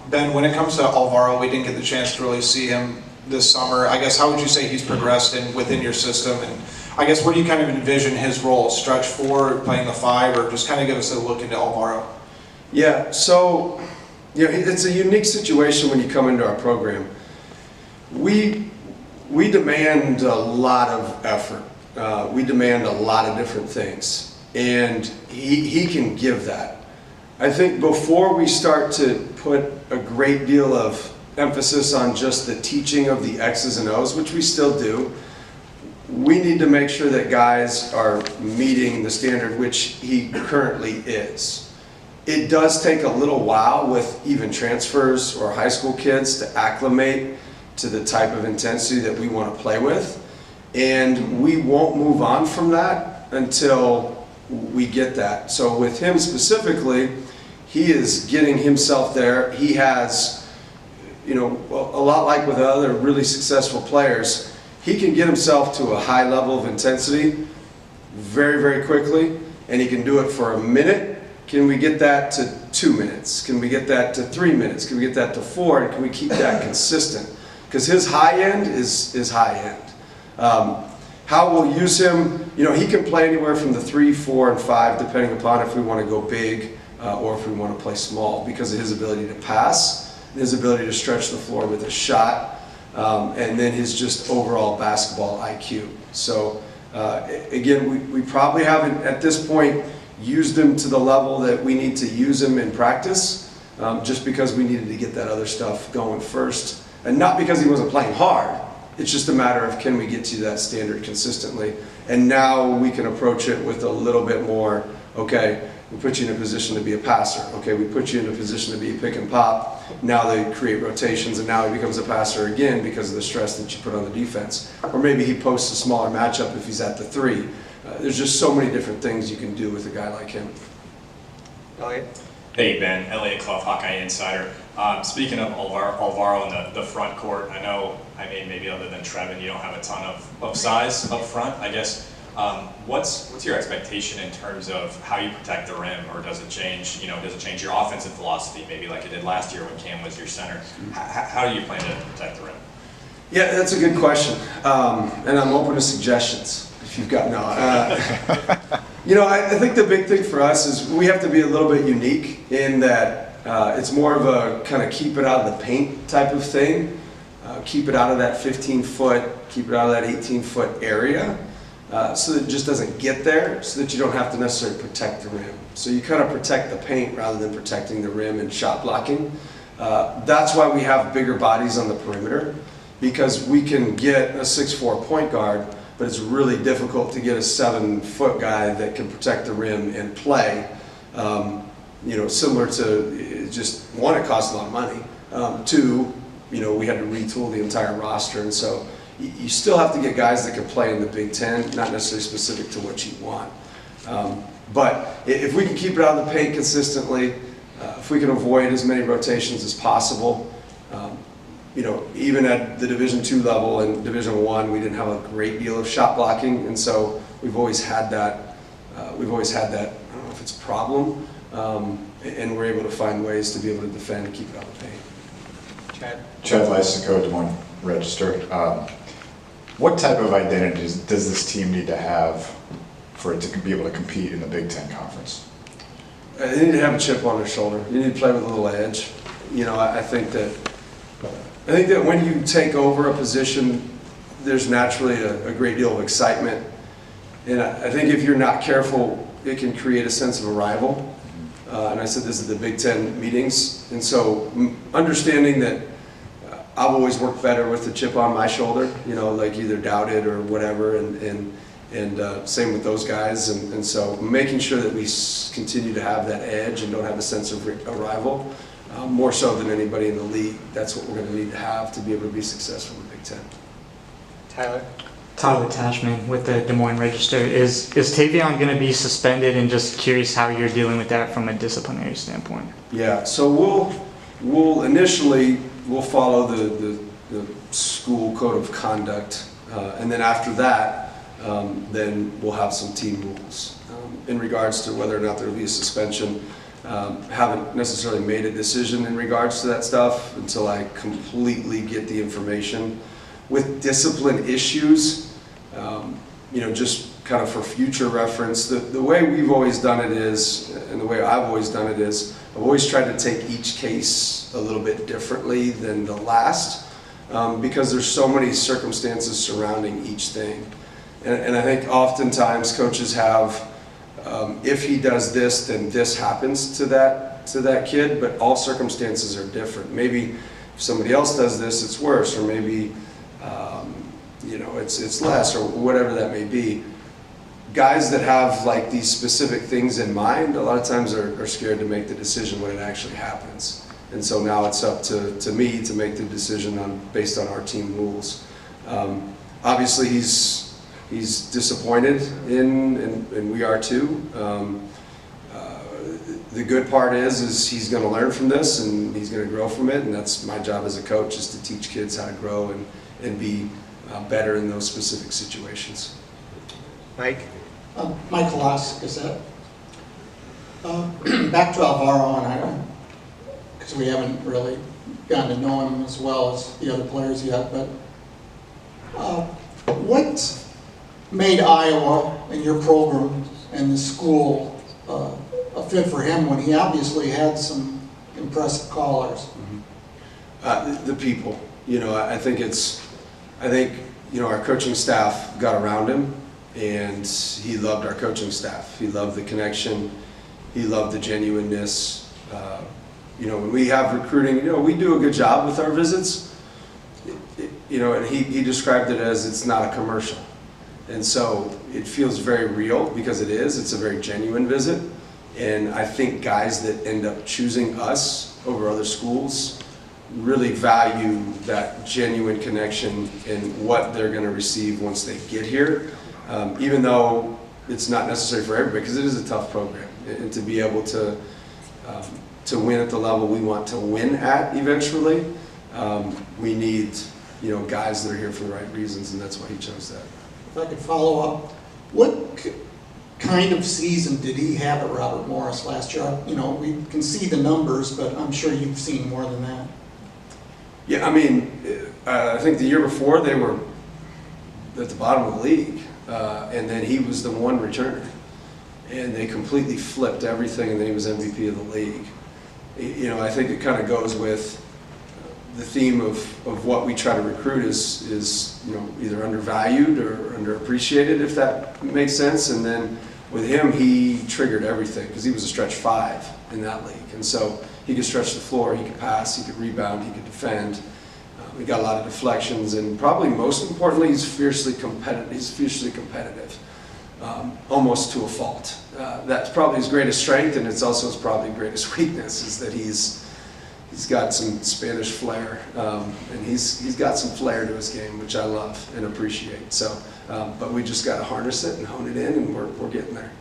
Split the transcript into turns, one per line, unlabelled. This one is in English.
Ben, when it comes to Alvaro, we didn't get the chance to really see him this summer. I guess how would you say he's progressed within your system? And I guess what do you kind of envision his role? Stretch four, playing the five, or just kind of give us a look into Alvaro?
Yeah, so it's a unique situation when you come into our program. We demand a lot of effort. We demand a lot of different things, and he can give that. I think before we start to put a great deal of emphasis on just the teaching of the X's and O's, which we still do, we need to make sure that guys are meeting the standard which he currently is. It does take a little while with even transfers or high school kids to acclimate to the type of intensity that we want to play with, and we won't move on from that until we get that. So with him specifically, he is getting himself there. He has, a lot like with other really successful players, he can get himself to a high level of intensity very, very quickly, and he can do it for a minute. Can we get that to 2 minutes? Can we get that to 3 minutes? Can we get that to 4? And can we keep that consistent? Because his high end is high end. How we'll use him, he can play anywhere from the 3, 4, and 5, depending upon if we want to go big or if we want to play small, because of his ability to pass, his ability to stretch the floor with a shot, and then his just overall basketball IQ. So again, we probably haven't at this point used him to the level that we need to use him in practice, just because we needed to get that other stuff going first, and not because he wasn't playing hard. It's just a matter of, can we get to that standard consistently? And now we can approach it with a little bit more, okay, we put you in a position to be a passer. Okay, we put you in a position to be a pick and pop. Now they create rotations, and now he becomes a passer again because of the stress that you put on the defense. Or maybe he posts a smaller matchup if he's at the 3. There's just so many different things you can do with a guy like him.
Elliot?
Hey Ben, Elliot Clough, Hawkeye Insider. Speaking of Alvaro in the front court, maybe other than Trevin, you don't have a ton of size up front. I guess what's your expectation in terms of how you protect the rim, or does it change? Does it change your offensive philosophy, maybe like it did last year when Cam was your center? How do you plan to protect the rim?
Yeah, that's a good question, and I'm open to suggestions. If you've got I think the big thing for us is we have to be a little bit unique in that it's more of a kind of keep it out of the paint type of thing. Keep it out of that 15-foot, keep it out of that 18-foot area, so that it just doesn't get there, so that you don't have to necessarily protect the rim. So you kind of protect the paint rather than protecting the rim and shot blocking. That's why we have bigger bodies on the perimeter, because we can get a 6'4" point guard, but it's really difficult to get a 7-foot guy that can protect the rim and play. Similar to just, one, it costs a lot of money. Two, we had to retool the entire roster, and so you still have to get guys that can play in the Big Ten, not necessarily specific to what you want. But if we can keep it out of the paint consistently, if we can avoid as many rotations as possible, even at the Division II level and Division I, we didn't have a great deal of shot blocking, and so we've always had that. I don't know if it's a problem, and we're able to find ways to be able to defend and keep it out of the paint.
Chad Lysico, Des Moines Register. What type of identity does this team need to have for it to be able to compete in the Big Ten Conference?
They need to have a chip on their shoulder. You need to play with a little edge. I think that when you take over a position, there's naturally a great deal of excitement. And I think if you're not careful, it can create a sense of a rival. And I said this at the Big Ten meetings. And so understanding that I've always worked better with the chip on my shoulder, like either doubted or whatever, and same with those guys. And so making sure that we continue to have that edge and don't have a sense of a rival. More so than anybody in the league, that's what we're going to need to have to be able to be successful in the Big Ten.
Tyler?
Tyler Tashman with the Des Moines Register. Is Tavion going to be suspended, and just curious how you're dealing with that from a disciplinary standpoint?
Yeah, so we'll initially follow the school code of conduct, and then after that, then we'll have some team rules in regards to whether or not there will be a suspension. Haven't necessarily made a decision in regards to that stuff until I completely get the information. With discipline issues, just kind of for future reference, the way we've always done it is, and the way I've always done it is, I've always tried to take each case a little bit differently than the last, because there's so many circumstances surrounding each thing. And I think oftentimes coaches have, if he does this, then this happens to that kid, but all circumstances are different. Maybe if somebody else does this, it's worse, or maybe it's less, or whatever that may be. Guys that have like these specific things in mind, a lot of times are scared to make the decision when it actually happens. And so now it's up to me to make the decision based on our team rules. Obviously he's disappointed and we are too. The good part is he's going to learn from this and he's going to grow from it, and that's my job as a coach, is to teach kids how to grow and be better in those specific situations.
Mike?
Michael Lask, is that? Back to Alvaro, and because we haven't really gotten to know him as well as the other players yet, but what made Iowa and your program and the school a fit for him when he obviously had some impressive callers?
The people, I think our coaching staff got around him, and he loved our coaching staff. He loved the connection. He loved the genuineness. When we have recruiting, we do a good job with our visits. And he described it as it's not a commercial. And so it feels very real because it is. It's a very genuine visit. And I think guys that end up choosing us over other schools really value that genuine connection and what they're going to receive once they get here. Even though it's not necessary for everybody, because it is a tough program. And to be able to win at the level we want to win at eventually, we need guys that are here for the right reasons, and that's why he chose that.
If I could follow up, what kind of season did he have at Robert Morris last year? We can see the numbers, but I'm sure you've seen more than that.
Yeah, I think the year before they were at the bottom of the league, and then he was the one returner, and they completely flipped everything, and then he was MVP of the league. I think it kind of goes with the theme of what we try to recruit is either undervalued or underappreciated, if that makes sense. And then with him, he triggered everything because he was a stretch 5 in that league, and so he could stretch the floor, he could pass, he could rebound, he could defend. He got a lot of deflections, and probably most importantly, he's fiercely competitive, almost to a fault. That's probably his greatest strength, and it's also his probably greatest weakness, is that he's got some Spanish flair, and he's got some flair to his game, which I love and appreciate. So, but we just got to harness it and hone it in, and we're getting there.